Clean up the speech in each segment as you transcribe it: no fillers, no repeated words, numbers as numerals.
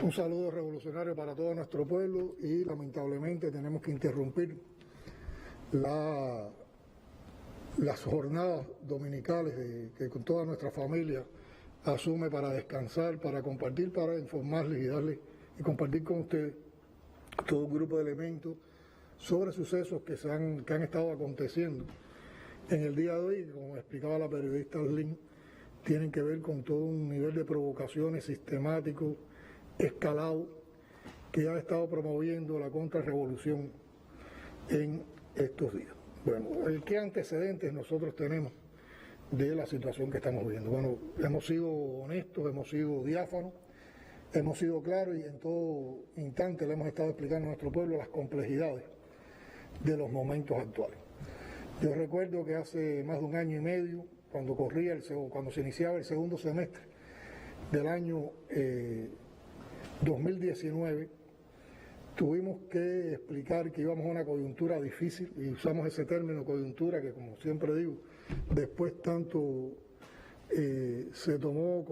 Un saludo revolucionario para todo nuestro pueblo y lamentablemente tenemos que interrumpir las jornadas dominicales que con toda nuestra familia asume para descansar, para compartir, para informarles y darles y compartir con ustedes todo un grupo de elementos sobre sucesos que han estado aconteciendo en el día de hoy, como explicaba la periodista Arlene, tienen que ver con todo un nivel de provocaciones sistemático, escalado, que ha estado promoviendo la contrarrevolución en estos días. Bueno, ¿qué antecedentes nosotros tenemos de la situación que estamos viviendo? Bueno, hemos sido honestos, hemos sido diáfanos, hemos sido claros y en todo instante le hemos estado explicando a nuestro pueblo las complejidades de los momentos actuales. Yo recuerdo que hace más de un año y medio, cuando se iniciaba el segundo semestre del año 2019, tuvimos que explicar que íbamos a una coyuntura difícil, y usamos ese término coyuntura que, como siempre digo, después tanto se tomó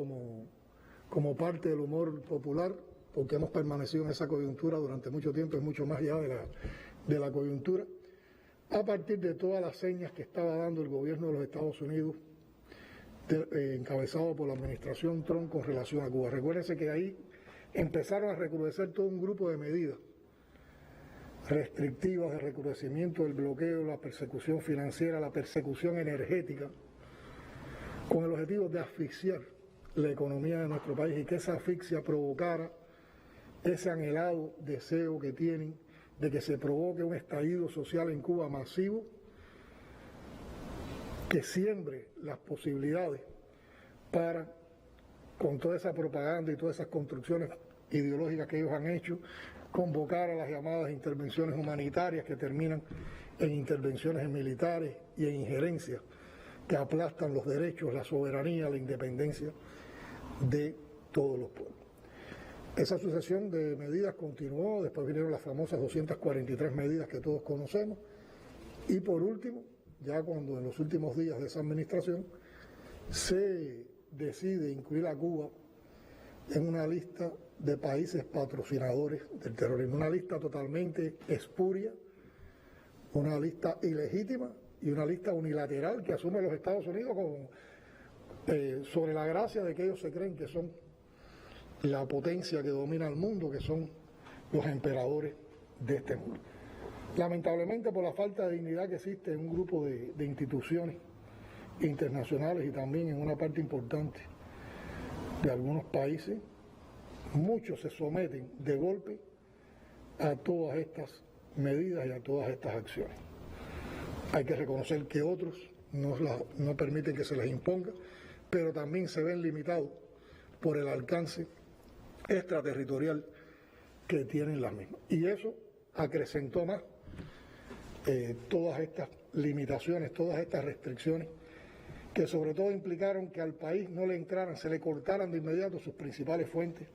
como parte del humor popular, porque hemos permanecido en esa coyuntura durante mucho tiempo, es mucho más allá de la coyuntura, a partir de todas las señas que estaba dando el gobierno de los Estados Unidos, encabezado por la administración Trump con relación a Cuba. Recuérdense que ahí empezaron a recrudecer todo un grupo de medidas restrictivas de recrudecimiento del bloqueo, la persecución financiera, la persecución energética, con el objetivo de asfixiar la economía de nuestro país y que esa asfixia provocara ese anhelado deseo que tienen de que se provoque un estallido social en Cuba masivo, que siembre las posibilidades para, con toda esa propaganda y todas esas construcciones ideológicas que ellos han hecho, convocar a las llamadas intervenciones humanitarias que terminan en intervenciones militares y en injerencias que aplastan los derechos, la soberanía, la independencia de todos los pueblos. Esa sucesión de medidas continuó, después vinieron las famosas 243 medidas que todos conocemos, y por último, ya cuando en los últimos días de esa administración se decide incluir a Cuba en una lista de países patrocinadores del terrorismo, una lista totalmente espuria, una lista ilegítima y una lista unilateral que asume los Estados Unidos sobre la gracia de que ellos se creen que son la potencia que domina el mundo, que son los emperadores de este mundo. Lamentablemente, por la falta de dignidad que existe en un grupo de instituciones internacionales y también en una parte importante de algunos países, muchos se someten de golpe a todas estas medidas y a todas estas acciones. Hay que reconocer que otros no permiten que se les imponga, pero también se ven limitados por el alcance extraterritorial que tienen las mismas. Y eso acrecentó más todas estas limitaciones, todas estas restricciones, que sobre todo implicaron que al país no le entraran, se le cortaran de inmediato sus principales fuentes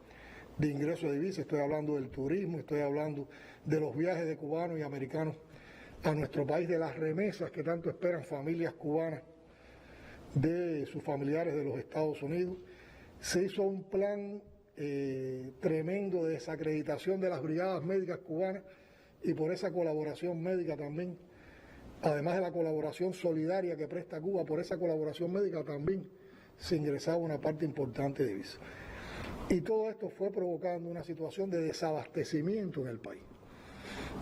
de ingreso de divisas. Estoy hablando del turismo, estoy hablando de los viajes de cubanos y americanos a nuestro país, de las remesas que tanto esperan familias cubanas de sus familiares de los Estados Unidos. Se hizo un plan tremendo de desacreditación de las brigadas médicas cubanas, y por esa colaboración médica también, además de la colaboración solidaria que presta Cuba, por esa colaboración médica también se ingresaba una parte importante de divisas. Y todo esto fue provocando una situación de desabastecimiento en el país.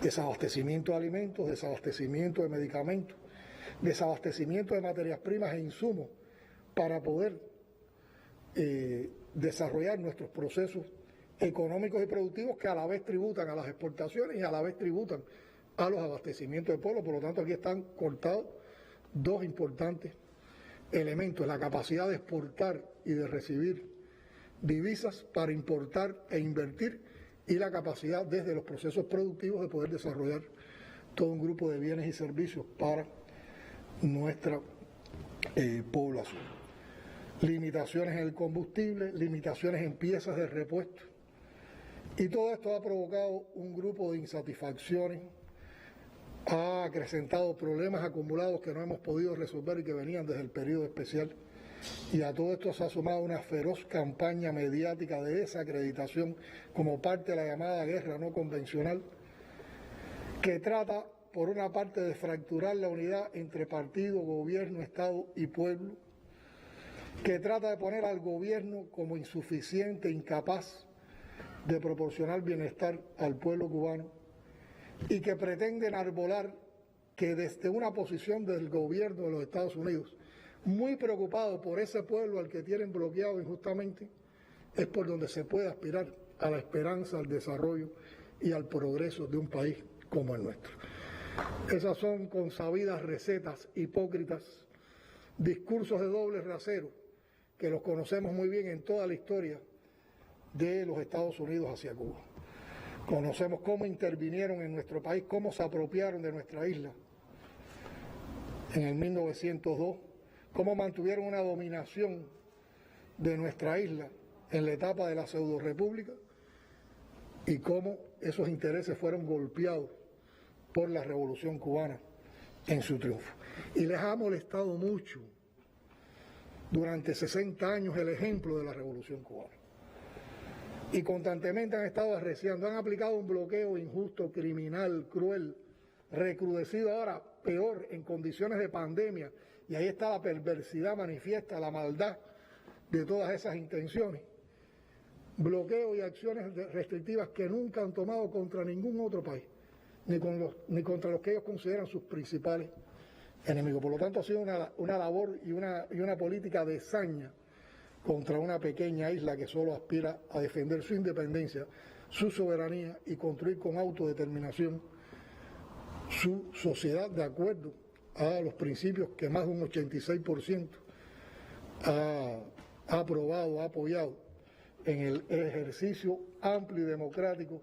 Desabastecimiento de alimentos, desabastecimiento de medicamentos, desabastecimiento de materias primas e insumos para poder desarrollar nuestros procesos económicos y productivos, que a la vez tributan a las exportaciones y a la vez tributan a los abastecimientos del pueblo. Por lo tanto, aquí están cortados dos importantes elementos: la capacidad de exportar y de recibir divisas para importar e invertir, y la capacidad desde los procesos productivos de poder desarrollar todo un grupo de bienes y servicios para nuestra población. Limitaciones en el combustible, limitaciones en piezas de repuesto, y todo esto ha provocado un grupo de insatisfacciones, ha acrecentado problemas acumulados que no hemos podido resolver y que venían desde el periodo especial Y a todo esto se ha sumado una feroz campaña mediática de desacreditación como parte de la llamada guerra no convencional, que trata, por una parte, de fracturar la unidad entre partido, gobierno, Estado y pueblo, que trata de poner al gobierno como insuficiente, incapaz de proporcionar bienestar al pueblo cubano, y que pretende enarbolar que desde una posición del gobierno de los Estados Unidos, muy preocupado por ese pueblo al que tienen bloqueado injustamente, es por donde se puede aspirar a la esperanza, al desarrollo y al progreso de un país como el nuestro. Esas son consabidas recetas hipócritas, discursos de doble rasero, que los conocemos muy bien en toda la historia de los Estados Unidos hacia Cuba. Conocemos cómo intervinieron en nuestro país, cómo se apropiaron de nuestra isla en el 1902, cómo mantuvieron una dominación de nuestra isla en la etapa de la pseudo-república y cómo esos intereses fueron golpeados por la Revolución Cubana en su triunfo. Y les ha molestado mucho durante 60 años el ejemplo de la Revolución Cubana. Y constantemente han estado arreciando, han aplicado un bloqueo injusto, criminal, cruel, recrudecido ahora, peor, en condiciones de pandemia. Y ahí está la perversidad manifiesta, la maldad de todas esas intenciones. Bloqueo y acciones restrictivas que nunca han tomado contra ningún otro país, ni contra los que ellos consideran sus principales enemigos. Por lo tanto, ha sido una labor y una política de saña contra una pequeña isla que solo aspira a defender su independencia, su soberanía y construir con autodeterminación su sociedad de acuerdo a los principios que más de un 86% ha aprobado, ha apoyado en el ejercicio amplio y democrático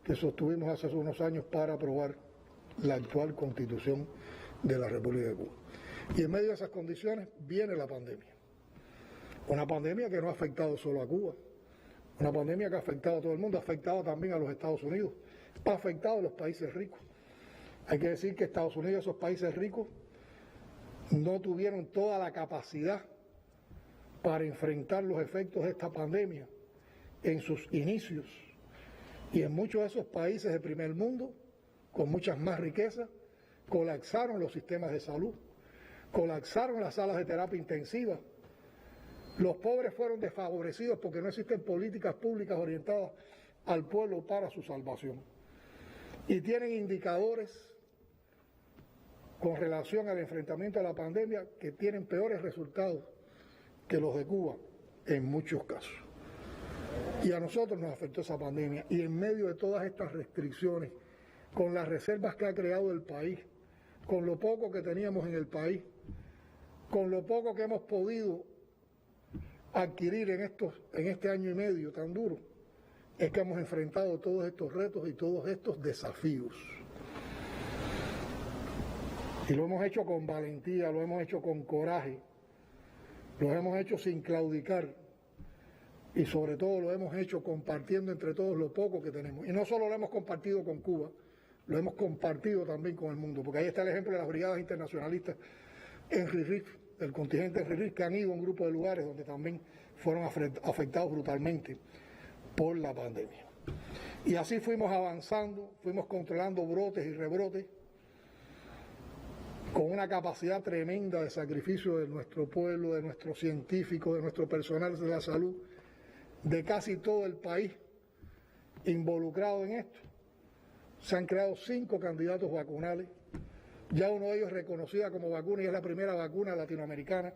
que sostuvimos hace unos años para aprobar la actual Constitución de la República de Cuba. Y en medio de esas condiciones viene la pandemia. Una pandemia que no ha afectado solo a Cuba, una pandemia que ha afectado a todo el mundo, ha afectado también a los Estados Unidos, ha afectado a los países ricos. Hay que decir que Estados Unidos y esos países ricos no tuvieron toda la capacidad para enfrentar los efectos de esta pandemia en sus inicios. Y en muchos de esos países de primer mundo, con muchas más riquezas, colapsaron los sistemas de salud, colapsaron las salas de terapia intensiva. Los pobres fueron desfavorecidos porque no existen políticas públicas orientadas al pueblo para su salvación. Y tienen indicadores con relación al enfrentamiento a la pandemia que tienen peores resultados que los de Cuba en muchos casos. Y a nosotros nos afectó esa pandemia, y en medio de todas estas restricciones, con las reservas que ha creado el país, con lo poco que teníamos en el país, con lo poco que hemos podido adquirir en este año y medio tan duro, es que hemos enfrentado todos estos retos y todos estos desafíos. Y lo hemos hecho con valentía, lo hemos hecho con coraje, lo hemos hecho sin claudicar y sobre todo lo hemos hecho compartiendo entre todos lo poco que tenemos. Y no solo lo hemos compartido con Cuba, lo hemos compartido también con el mundo, porque ahí está el ejemplo de las brigadas internacionalistas en RIRIF, el contingente de RIRIF, que han ido a un grupo de lugares donde también fueron afectados brutalmente por la pandemia. Y así fuimos avanzando, fuimos controlando brotes y rebrotes, con una capacidad tremenda de sacrificio de nuestro pueblo, de nuestros científicos, de nuestro personal de la salud, de casi todo el país involucrado en esto. Se han creado 5 candidatos vacunales, ya uno de ellos reconocida como vacuna y es la primera vacuna latinoamericana.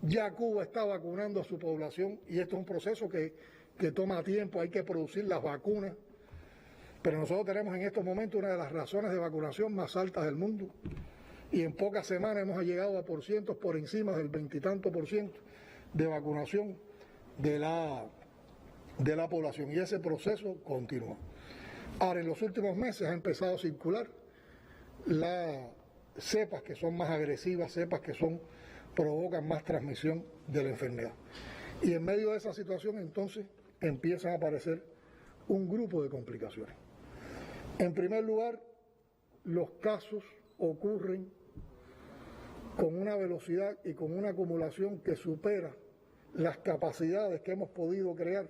Ya Cuba está vacunando a su población y esto es un proceso que toma tiempo, hay que producir las vacunas, pero nosotros tenemos en estos momentos una de las razones de vacunación más altas del mundo. Y en pocas semanas hemos llegado a porcientos por encima del 20 y tanto por ciento de vacunación de la población. Y ese proceso continúa. Ahora, en los últimos meses ha empezado a circular las cepas que son más agresivas, cepas que provocan más transmisión de la enfermedad. Y en medio de esa situación, entonces, empiezan a aparecer un grupo de complicaciones. En primer lugar, los casos ocurren con una velocidad y con una acumulación que supera las capacidades que hemos podido crear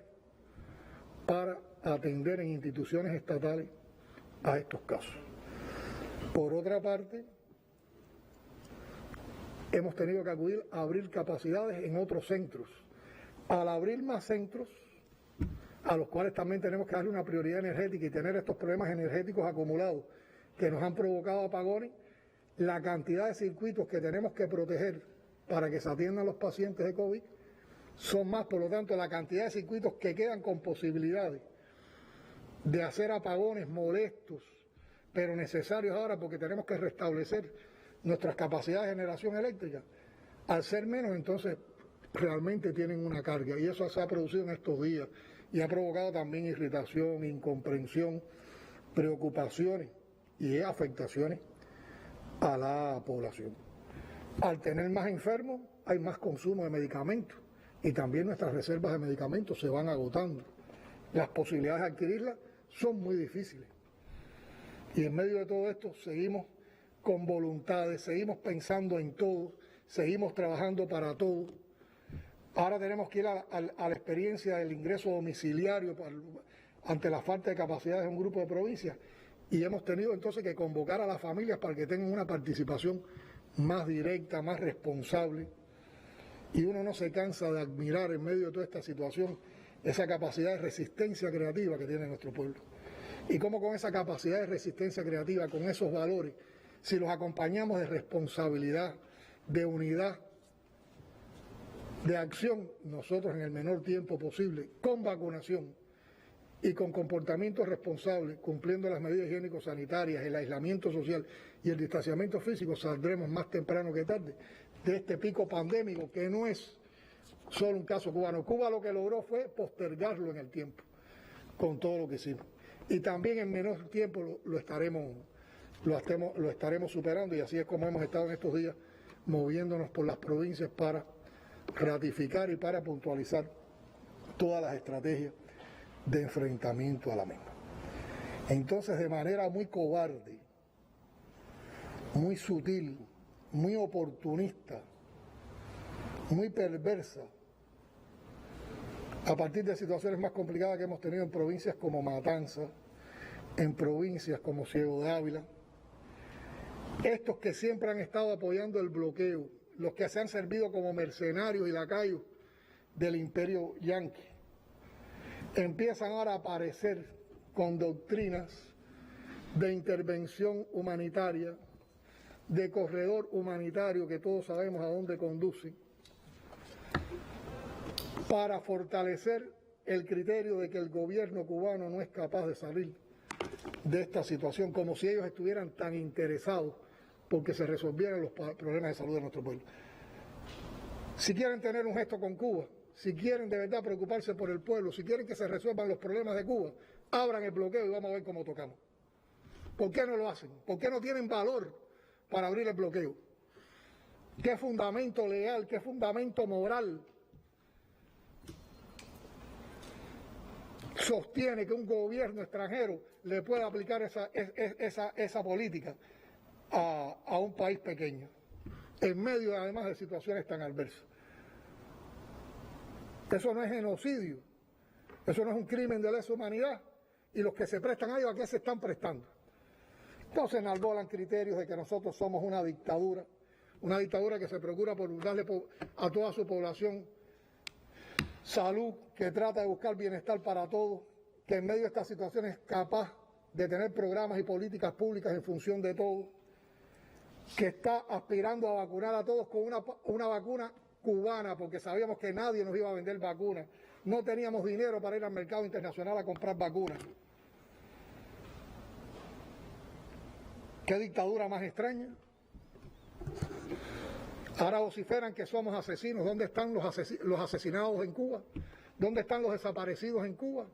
para atender en instituciones estatales a estos casos. Por otra parte, hemos tenido que acudir a abrir capacidades en otros centros. Al abrir más centros, a los cuales también tenemos que darle una prioridad energética y tener estos problemas energéticos acumulados que nos han provocado apagones, la cantidad de circuitos que tenemos que proteger para que se atiendan los pacientes de COVID son más, por lo tanto, la cantidad de circuitos que quedan con posibilidades de hacer apagones molestos, pero necesarios ahora porque tenemos que restablecer nuestras capacidades de generación eléctrica, al ser menos, entonces realmente tienen una carga, y eso se ha producido en estos días y ha provocado también irritación, incomprensión, preocupaciones y afectaciones a la población. Al tener más enfermos hay más consumo de medicamentos y también nuestras reservas de medicamentos se van agotando. Las posibilidades de adquirirlas son muy difíciles. Y en medio de todo esto seguimos con voluntades, seguimos pensando en todo, seguimos trabajando para todo. Ahora tenemos que ir a la experiencia del ingreso domiciliario ante la falta de capacidades de un grupo de provincias, y hemos tenido entonces que convocar a las familias para que tengan una participación más directa, más responsable, y uno no se cansa de admirar en medio de toda esta situación esa capacidad de resistencia creativa que tiene nuestro pueblo. Y cómo con esa capacidad de resistencia creativa, con esos valores, si los acompañamos de responsabilidad, de unidad, de acción, nosotros en el menor tiempo posible, con vacunación y con comportamientos responsables, cumpliendo las medidas higiénico-sanitarias, el aislamiento social y el distanciamiento físico, saldremos más temprano que tarde de este pico pandémico, que no es solo un caso cubano. Cuba lo que logró fue postergarlo en el tiempo, con todo lo que hicimos. Y también en menor tiempo lo estaremos superando, y así es como hemos estado en estos días moviéndonos por las provincias para ratificar y para puntualizar todas las estrategias de enfrentamiento a la misma. Entonces, de manera muy cobarde, muy sutil, muy oportunista, muy perversa, a partir de situaciones más complicadas que hemos tenido en provincias como Matanzas, en provincias como Ciego de Ávila, estos que siempre han estado apoyando el bloqueo, los que se han servido como mercenarios y lacayos del imperio yanqui, empiezan ahora a aparecer con doctrinas de intervención humanitaria, de corredor humanitario, que todos sabemos a dónde conduce, para fortalecer el criterio de que el gobierno cubano no es capaz de salir de esta situación, como si ellos estuvieran tan interesados porque se resolvieran los problemas de salud de nuestro pueblo. Si quieren tener un gesto con Cuba, si quieren de verdad preocuparse por el pueblo, si quieren que se resuelvan los problemas de Cuba, abran el bloqueo y vamos a ver cómo tocamos. ¿Por qué no lo hacen? ¿Por qué no tienen valor para abrir el bloqueo? ¿Qué fundamento legal, qué fundamento moral sostiene que un gobierno extranjero le pueda aplicar esa política a un país pequeño, en medio además de situaciones tan adversas? Eso no es genocidio, eso no es un crimen de lesa humanidad, y los que se prestan a ello, ¿a qué se están prestando? Entonces enarbolan criterios de que nosotros somos una dictadura que se procura por darle a toda su población salud, que trata de buscar bienestar para todos, que en medio de estas situaciones es capaz de tener programas y políticas públicas en función de todo, que está aspirando a vacunar a todos con una vacuna cubana, porque sabíamos que nadie nos iba a vender vacunas, no teníamos dinero para ir al mercado internacional a comprar vacunas. ¿Qué dictadura más extraña? Ahora vociferan que somos asesinos. ¿Dónde están los asesinados en Cuba? ¿Dónde están los desaparecidos en Cuba?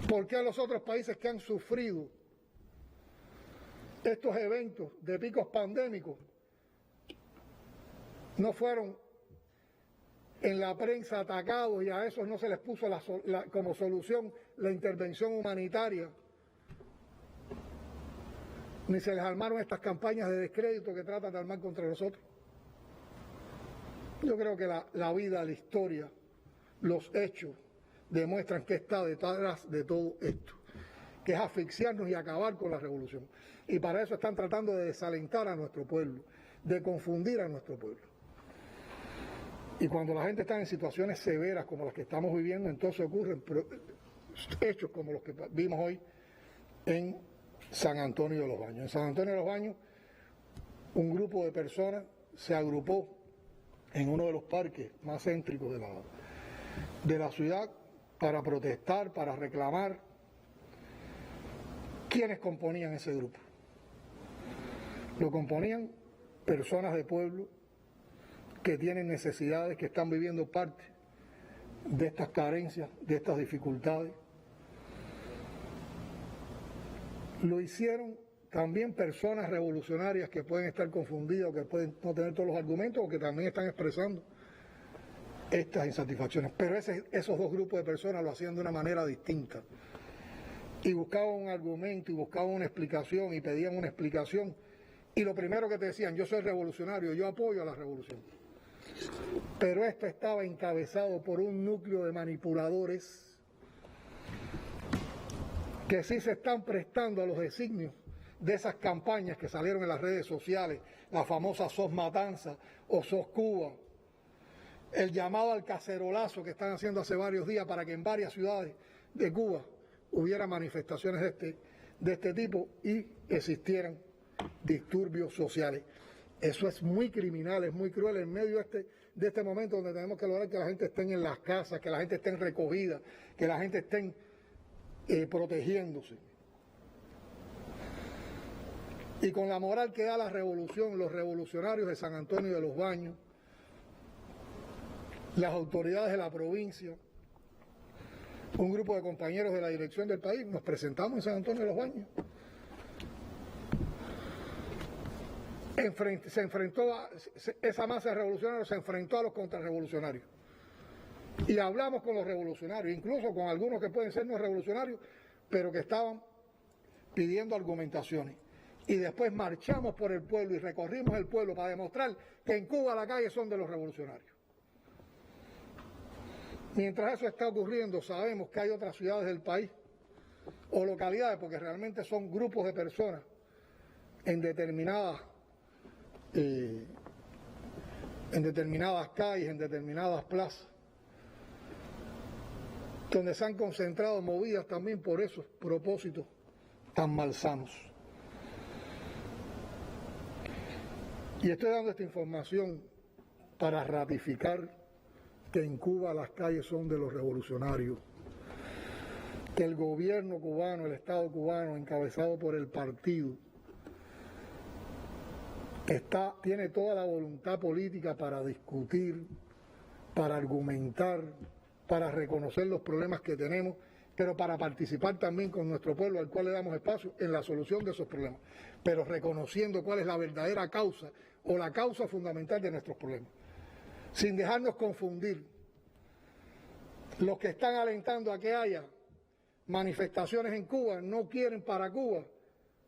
¿Por qué los otros países que han sufrido estos eventos de picos pandémicos no fueron en la prensa atacados y a esos no se les puso como solución la intervención humanitaria? ni se les armaron estas campañas de descrédito que tratan de armar contra nosotros. Yo creo que la vida, la historia, los hechos demuestran que está detrás de todo esto, que es asfixiarnos y acabar con la revolución. Y para eso están tratando de desalentar a nuestro pueblo, de confundir a nuestro pueblo. Y cuando la gente está en situaciones severas como las que estamos viviendo, entonces ocurren hechos como los que vimos hoy en San Antonio de los Baños. En San Antonio de los Baños, un grupo de personas se agrupó en uno de los parques más céntricos de la ciudad para protestar, para reclamar. ¿Quiénes componían ese grupo? Lo componían personas de pueblo que tienen necesidades, que están viviendo parte de estas carencias, de estas dificultades. Lo hicieron también personas revolucionarias que pueden estar confundidas, que pueden no tener todos los argumentos, o que también están expresando estas insatisfacciones. Pero esos dos grupos de personas lo hacían de una manera distinta. Y buscaban un argumento, y buscaban una explicación, y pedían una explicación. Y lo primero que te decían: yo soy revolucionario, yo apoyo a la revolución. Pero esto estaba encabezado por un núcleo de manipuladores que sí se están prestando a los designios de esas campañas que salieron en las redes sociales, la famosa SOS Matanza o SOS Cuba, el llamado al cacerolazo que están haciendo hace varios días para que en varias ciudades de Cuba hubiera manifestaciones de este tipo y existieran disturbios sociales. Eso es muy criminal, es muy cruel en medio de este momento donde tenemos que lograr que la gente esté en las casas, que la gente esté recogida, que la gente esté protegiéndose. Y con la moral que da la revolución, los revolucionarios de San Antonio de los Baños, las autoridades de la provincia, un grupo de compañeros de la dirección del país, nos presentamos en San Antonio de los Baños. Esa masa revolucionaria se enfrentó a los contrarrevolucionarios. Y hablamos con los revolucionarios, incluso con algunos que pueden ser no revolucionarios, pero que estaban pidiendo argumentaciones. Y después marchamos por el pueblo y recorrimos el pueblo para demostrar que en Cuba las calles son de los revolucionarios. Mientras eso está ocurriendo, sabemos que hay otras ciudades del país o localidades, porque realmente son grupos de personas en determinadas calles, en determinadas plazas, donde se han concentrado movidas también por esos propósitos tan malsanos. Y estoy dando esta información para ratificar que en Cuba las calles son de los revolucionarios, que el gobierno cubano, el Estado cubano, encabezado por el partido, tiene toda la voluntad política para discutir, para argumentar, para reconocer los problemas que tenemos, pero para participar también con nuestro pueblo, al cual le damos espacio en la solución de esos problemas, pero reconociendo cuál es la verdadera causa o la causa fundamental de nuestros problemas, sin dejarnos confundir. Los que están alentando a que haya manifestaciones en Cuba no quieren para Cuba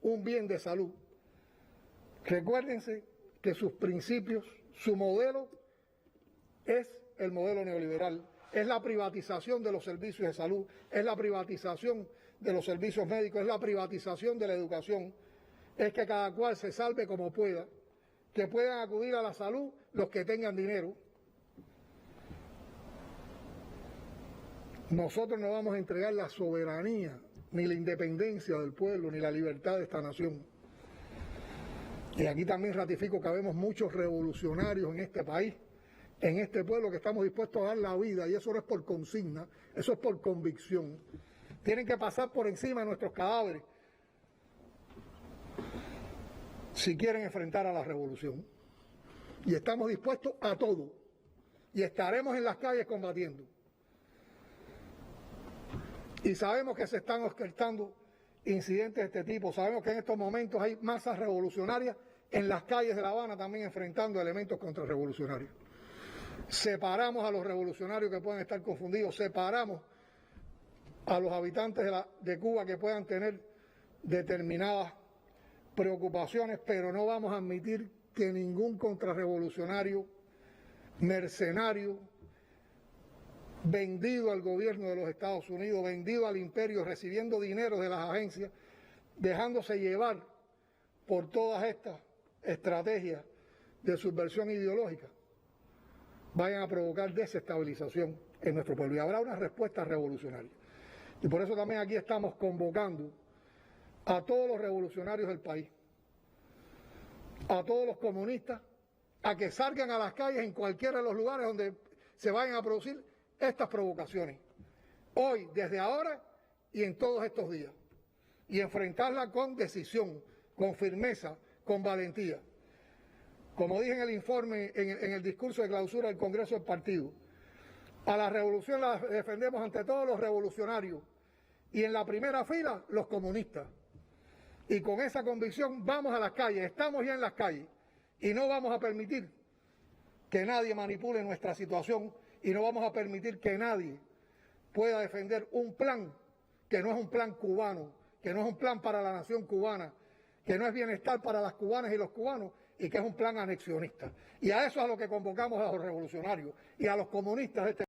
un bien de salud. Recuérdense que sus principios, su modelo es el modelo neoliberal, es la privatización de los servicios de salud, es la privatización de los servicios médicos, es la privatización de la educación, es que cada cual se salve como pueda, que puedan acudir a la salud los que tengan dinero. Nosotros no vamos a entregar la soberanía, ni la independencia del pueblo, ni la libertad de esta nación. Y aquí también ratifico que habemos muchos revolucionarios en este país, en este pueblo, que estamos dispuestos a dar la vida, y eso no es por consigna, eso es por convicción. Tienen que pasar por encima de nuestros cadáveres si quieren enfrentar a la revolución. Y estamos dispuestos a todo, y estaremos en las calles combatiendo. Y sabemos que se están orquestando incidentes de este tipo, sabemos que en estos momentos hay masas revolucionarias en las calles de La Habana también enfrentando elementos contrarrevolucionarios. Separamos a los revolucionarios que puedan estar confundidos, separamos a los habitantes de Cuba que puedan tener determinadas preocupaciones, pero no vamos a admitir que ningún contrarrevolucionario, mercenario, vendido al gobierno de los Estados Unidos, vendido al imperio, recibiendo dinero de las agencias, dejándose llevar por todas estas estrategias de subversión ideológica, vayan a provocar desestabilización en nuestro pueblo. Y habrá una respuesta revolucionaria. Y por eso también aquí estamos convocando a todos los revolucionarios del país, a todos los comunistas, a que salgan a las calles en cualquiera de los lugares donde se vayan a producir estas provocaciones, hoy, desde ahora y en todos estos días, y enfrentarla con decisión, con firmeza, con valentía. Como dije en el informe, en el discurso de clausura del Congreso del Partido, a la revolución la defendemos ante todos los revolucionarios y en la primera fila los comunistas. Y con esa convicción vamos a las calles, estamos ya en las calles y no vamos a permitir que nadie manipule nuestra situación y no vamos a permitir que nadie pueda defender un plan que no es un plan cubano, que no es un plan para la nación cubana, que no es bienestar para las cubanas y los cubanos y que es un plan anexionista. Y a eso es a lo que convocamos a los revolucionarios y a los comunistas de este